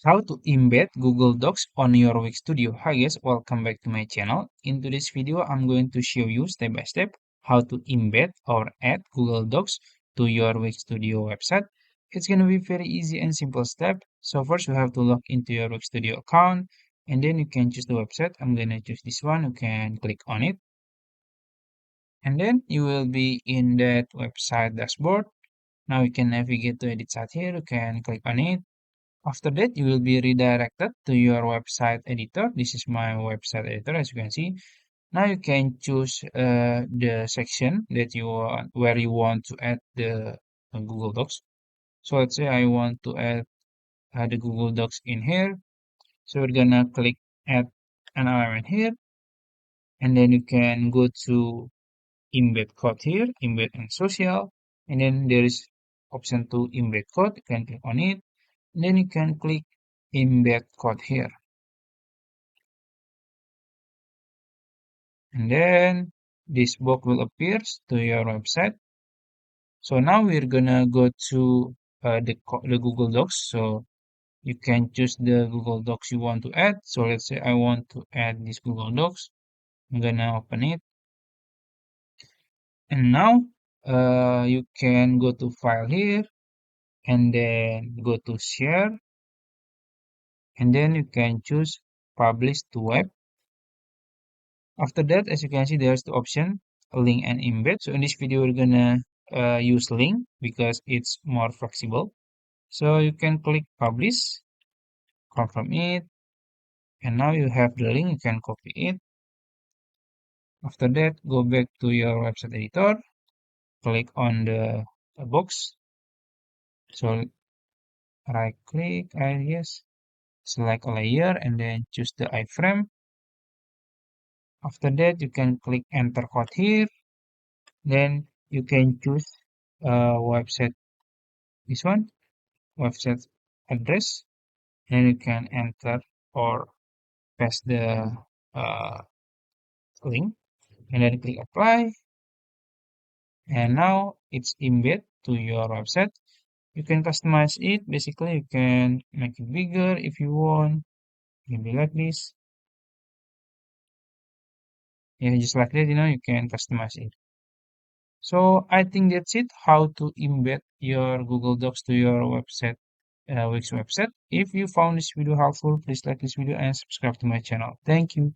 How to embed Google Docs on your Wix Studio. Hi guys, welcome back to my channel. In today's video, I'm going to show you step by step how to embed or add Google Docs to your Wix Studio website. It's going to be very easy and simple step. So first you have to log into your Wix Studio account and then you can choose the website. I'm going to choose this one. You can click on it and then you will be in that website dashboard. Now you can navigate to edit site here. You can click on it. After that, you will be redirected to your website editor. This is my website editor, as you can see. Now you can choose the section that you want, where you want to add the Google Docs. So let's say I want to add the Google Docs in here. So we're gonna click add an element here, and then you can go to embed code here, embed and social, and then there is option to embed code. You can click on it, and then you can click embed code here. And then this box will appear to your website. So now we're gonna go to the Google Docs. So you can choose the Google Docs you want to add. So let's say I want to add this Google Docs. I'm gonna open it, and now you can go to File here, and then go to Share, and then you can choose Publish to Web. After that, as you can see, there's the option link and embed. So in this video, we're gonna use link because it's more flexible. So you can click publish, confirm it, and now you have the link. You can copy it. After that, go back to your website editor, click on the box. So right click, I guess, select a layer and then choose the iframe. After that, you can click enter code here. Then you can choose website, this one, website address, and you can enter or paste the uh, link and then click apply, and now it's embed to your website. You can customize it. Basically, you can make it bigger if you want, maybe like this. Yeah, just like that, you can customize it. So I think that's it, how to embed your Google Docs to your website, Wix website. If you found this video helpful, please like this video and subscribe to my channel. Thank you.